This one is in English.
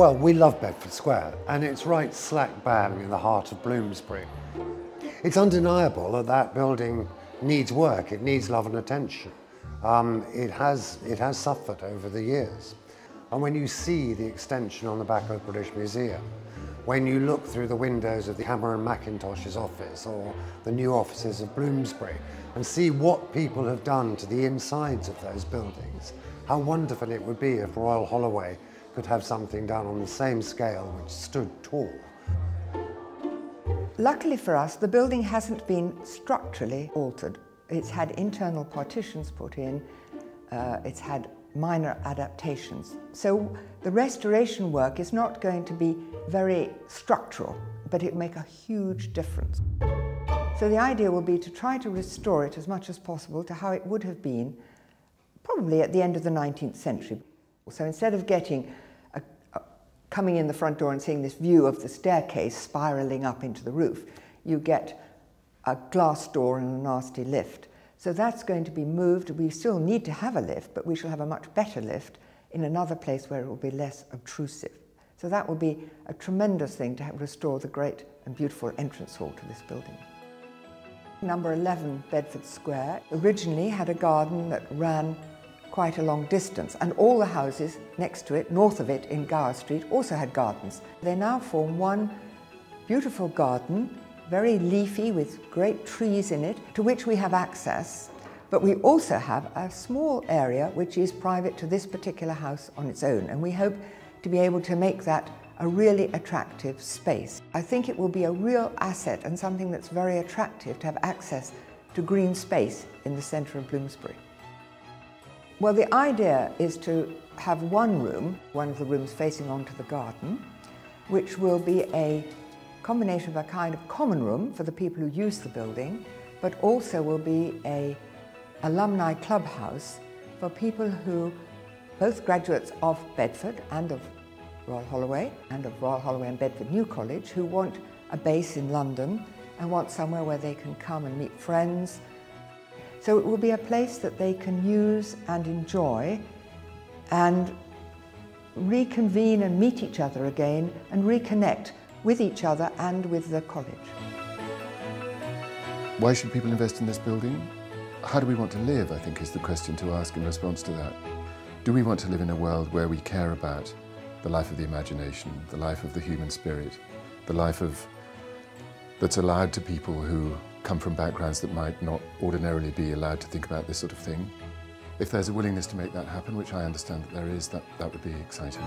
Well, we love Bedford Square, and it's right slap bang in the heart of Bloomsbury. It's undeniable that that building needs work, it needs love and attention. It has suffered over the years. And when you see the extension on the back of the British Museum, when you look through the windows of the Cameron Mackintosh's office or the new offices of Bloomsbury and see what people have done to the insides of those buildings, how wonderful it would be if Royal Holloway could have something done on the same scale which stood tall. Luckily for us, the building hasn't been structurally altered. It's had internal partitions put in, it's had minor adaptations. So the restoration work is not going to be very structural, but it will make a huge difference. So the idea will be to try to restore it as much as possible to how it would have been probably at the end of the 19th century. So instead of coming in the front door and seeing this view of the staircase spiralling up into the roof, you get a glass door and a nasty lift. So that's going to be moved. We still need to have a lift, but we shall have a much better lift in another place where it will be less obtrusive. So that will be a tremendous thing to restore the great and beautiful entrance hall to this building. Number 11 Bedford Square originally had a garden that ran quite a long distance, and all the houses next to it, north of it in Gower Street, also had gardens. They now form one beautiful garden, very leafy with great trees in it, to which we have access, but we also have a small area which is private to this particular house on its own, and we hope to be able to make that a really attractive space. I think it will be a real asset and something that's very attractive to have access to green space in the centre of Bloomsbury. Well, the idea is to have one room, one of the rooms facing onto the garden, which will be a combination of a kind of common room for the people who use the building, but also will be an alumni clubhouse for people who, both graduates of Bedford and of Royal Holloway and Bedford New College, who want a base in London and want somewhere where they can come and meet friends. So it will be a place that they can use and enjoy and reconvene and meet each other again and reconnect with each other and with the college. Why should people invest in this building? How do we want to live, I think, is the question to ask in response to that. Do we want to live in a world where we care about the life of the imagination, the life of the human spirit, the life that's allowed to people who come from backgrounds that might not ordinarily be allowed to think about this sort of thing? If there's a willingness to make that happen, which I understand that there is, that would be exciting.